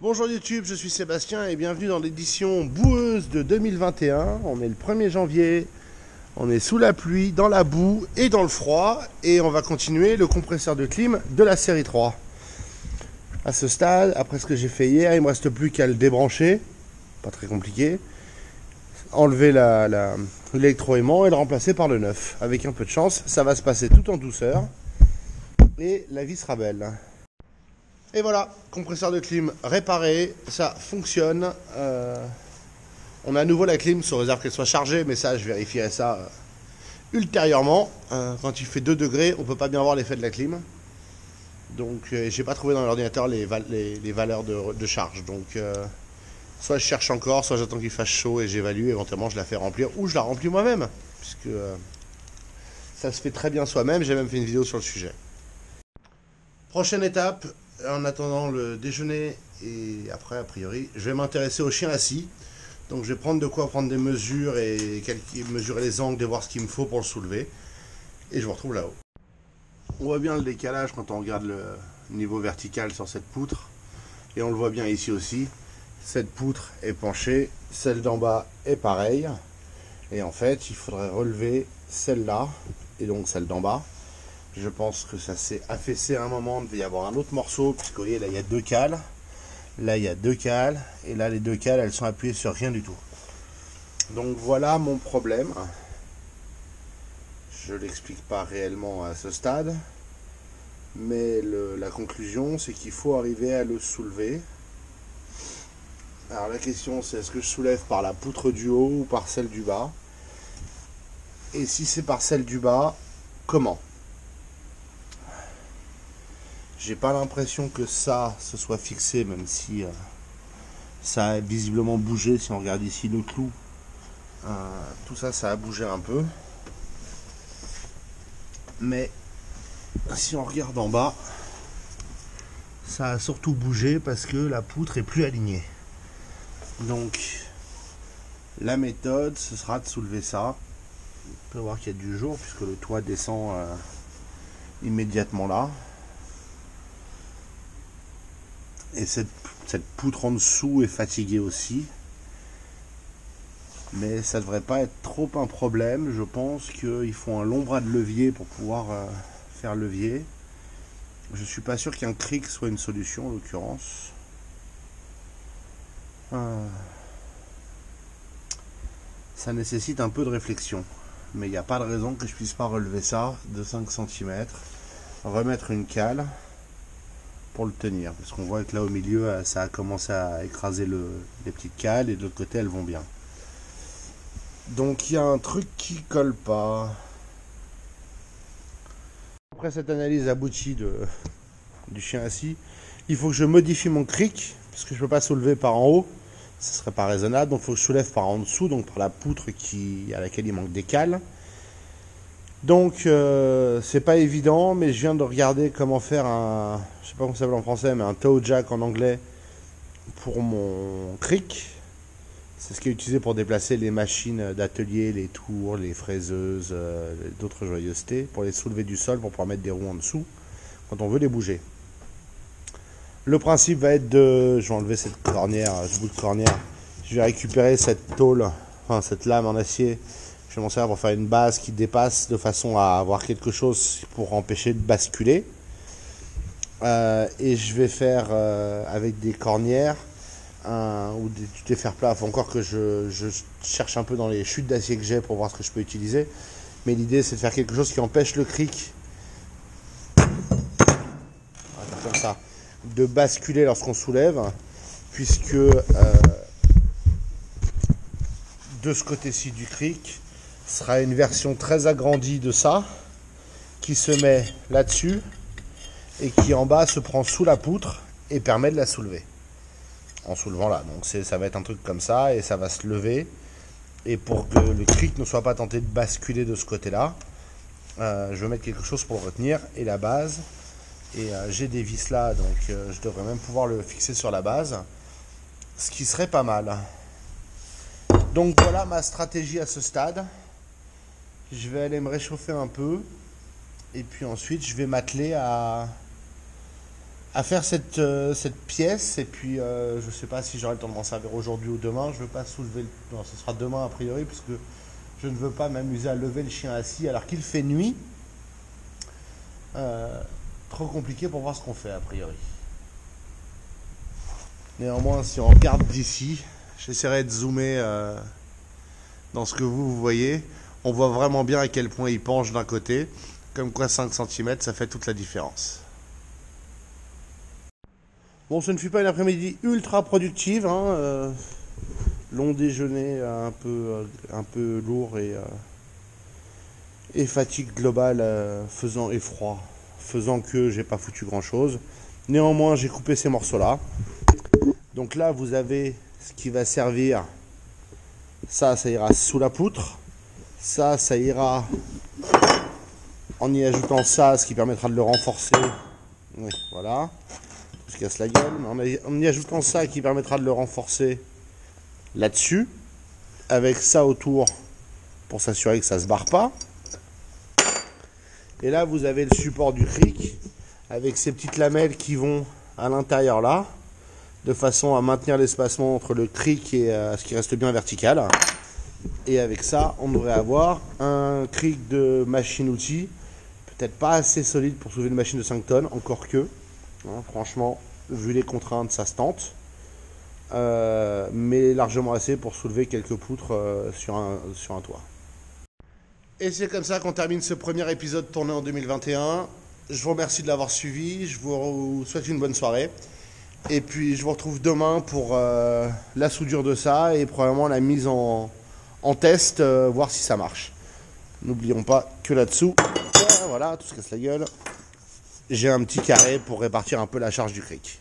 Bonjour YouTube, je suis Sébastien et bienvenue dans l'édition boueuse de 2021. On est le 1er janvier, on est sous la pluie, dans la boue et dans le froid. Et on va continuer le compresseur de clim de la série 3. À ce stade, après ce que j'ai fait hier, il ne me reste plus qu'à le débrancher. Pas très compliqué. Enlever l'électroaimant et le remplacer par le neuf. Avec un peu de chance, ça va se passer tout en douceur. Et la vie sera belle. Et voilà, compresseur de clim réparé, ça fonctionne. On a à nouveau la clim sous réserve qu'elle soit chargée, mais ça je vérifierai ça ultérieurement. Quand il fait 2 degrés, on peut pas bien voir l'effet de la clim. Donc j'ai pas trouvé dans l'ordinateur les valeurs de charge. Donc soit je cherche encore, soit j'attends qu'il fasse chaud et j'évalue, éventuellement je la fais remplir ou je la remplis moi-même. Puisque ça se fait très bien soi-même, j'ai même fait une vidéo sur le sujet. Prochaine étape. En attendant le déjeuner et après, a priori, je vais m'intéresser au chien assis. Donc je vais prendre de quoi prendre des mesures et mesurer les angles et voir ce qu'il me faut pour le soulever. Et je vous retrouve là-haut. On voit bien le décalage quand on regarde le niveau vertical sur cette poutre. Et on le voit bien ici aussi. Cette poutre est penchée, celle d'en bas est pareille. Et en fait, il faudrait relever celle-là et donc celle d'en bas. Je pense que ça s'est affaissé à un moment, il devait y avoir un autre morceau, puisque vous voyez là il y a 2 cales, là il y a 2 cales, et là les 2 cales elles sont appuyées sur rien du tout. Donc voilà mon problème. Je ne l'explique pas réellement à ce stade, mais la conclusion c'est qu'il faut arriver à le soulever. Alors la question c'est est-ce que je soulève par la poutre du haut ou par celle du bas? Et si c'est par celle du bas, comment? J'ai pas l'impression que ça se soit fixé, même si ça a visiblement bougé. Si on regarde ici le clou, tout ça, ça a bougé un peu. Mais si on regarde en bas, ça a surtout bougé parce que la poutre est plus alignée. Donc, la méthode, ce sera de soulever ça. On peut voir qu'il y a du jour puisque le toit descend immédiatement là. Et cette poutre en dessous est fatiguée aussi. Mais ça ne devrait pas être trop un problème. Je pense qu'il faut un long bras de levier pour pouvoir faire levier. Je ne suis pas sûr qu'un cric soit une solution en l'occurrence. Ça nécessite un peu de réflexion. Mais il n'y a pas de raison que je ne puisse pas relever ça de 5 cm. Remettre une cale. Pour le tenir, parce qu'on voit que là au milieu ça a commencé à écraser les petites cales et de l'autre côté elles vont bien. Donc il y a un truc qui colle pas. Après cette analyse aboutie du chien assis, il faut que je modifie mon cric parce que je peux pas soulever par en haut, ce serait pas raisonnable, donc il faut que je soulève par en dessous, donc par la poutre à laquelle il manque des cales. Donc c'est pas évident, mais je viens de regarder comment faire je sais pas comment ça s'appelle en français, mais un toe jack en anglais pour mon cric. C'est ce qui est utilisé pour déplacer les machines d'atelier, les tours, les fraiseuses, d'autres joyeusetés, pour les soulever du sol pour pouvoir mettre des roues en dessous quand on veut les bouger. Le principe va être je vais enlever cette cornière, ce bout de cornière, je vais récupérer cette tôle, enfin cette lame en acier. Je vais m'en servir pour faire une base qui dépasse de façon à avoir quelque chose pour empêcher de basculer. Et je vais faire avec des cornières ou des fers plats. Il faut encore que je cherche un peu dans les chutes d'acier que j'ai pour voir ce que je peux utiliser. Mais l'idée c'est de faire quelque chose qui empêche le cric, comme ça, de basculer lorsqu'on soulève. Puisque de ce côté-ci du cric, sera une version très agrandie de ça qui se met là-dessus et qui en bas se prend sous la poutre et permet de la soulever en soulevant là. Donc ça va être un truc comme ça et ça va se lever, et pour que le cric ne soit pas tenté de basculer de ce côté là, je vais mettre quelque chose pour le retenir et la base, et j'ai des vis là, donc je devrais même pouvoir le fixer sur la base, ce qui serait pas mal. Donc voilà ma stratégie à ce stade. Je vais aller me réchauffer un peu. Et puis ensuite, je vais m'atteler à à faire cette pièce. Et puis je sais pas si j'aurai le temps de m'en servir aujourd'hui ou demain. Je veux pas soulever non, ce sera demain a priori, puisque je ne veux pas m'amuser à lever le chien assis alors qu'il fait nuit. Trop compliqué pour voir ce qu'on fait a priori. Néanmoins, si on regarde d'ici, j'essaierai de zoomer dans ce que vous voyez. On voit vraiment bien à quel point il penche d'un côté. Comme quoi 5 cm, ça fait toute la différence. Bon, ce ne fut pas une après-midi ultra productive. Long déjeuner un peu lourd et fatigue globale et froid, faisant que j'ai pas foutu grand-chose. Néanmoins, j'ai coupé ces morceaux-là. Donc là, vous avez ce qui va servir. Ça ira sous la poutre. Ça ira en y ajoutant ça, ce qui permettra de le renforcer. Oui, voilà. Je casse la gueule. Mais en y ajoutant ça, qui permettra de le renforcer là-dessus. Avec ça autour, pour s'assurer que ça ne se barre pas. Et là, vous avez le support du cric, avec ces petites lamelles qui vont à l'intérieur là, de façon à maintenir l'espacement entre le cric et ce qui reste bien vertical. Et avec ça, on devrait avoir un cric de machine-outil, peut-être pas assez solide pour soulever une machine de 5 tonnes, encore que, franchement, vu les contraintes, ça se tente. Mais largement assez pour soulever quelques poutres sur un toit. Et c'est comme ça qu'on termine ce premier épisode tourné en 2021. Je vous remercie de l'avoir suivi, je vous souhaite une bonne soirée. Et puis je vous retrouve demain pour la soudure de ça et probablement la mise en test, voir si ça marche. N'oublions pas que là-dessous, voilà, tout se casse la gueule, j'ai un petit carré pour répartir un peu la charge du cric.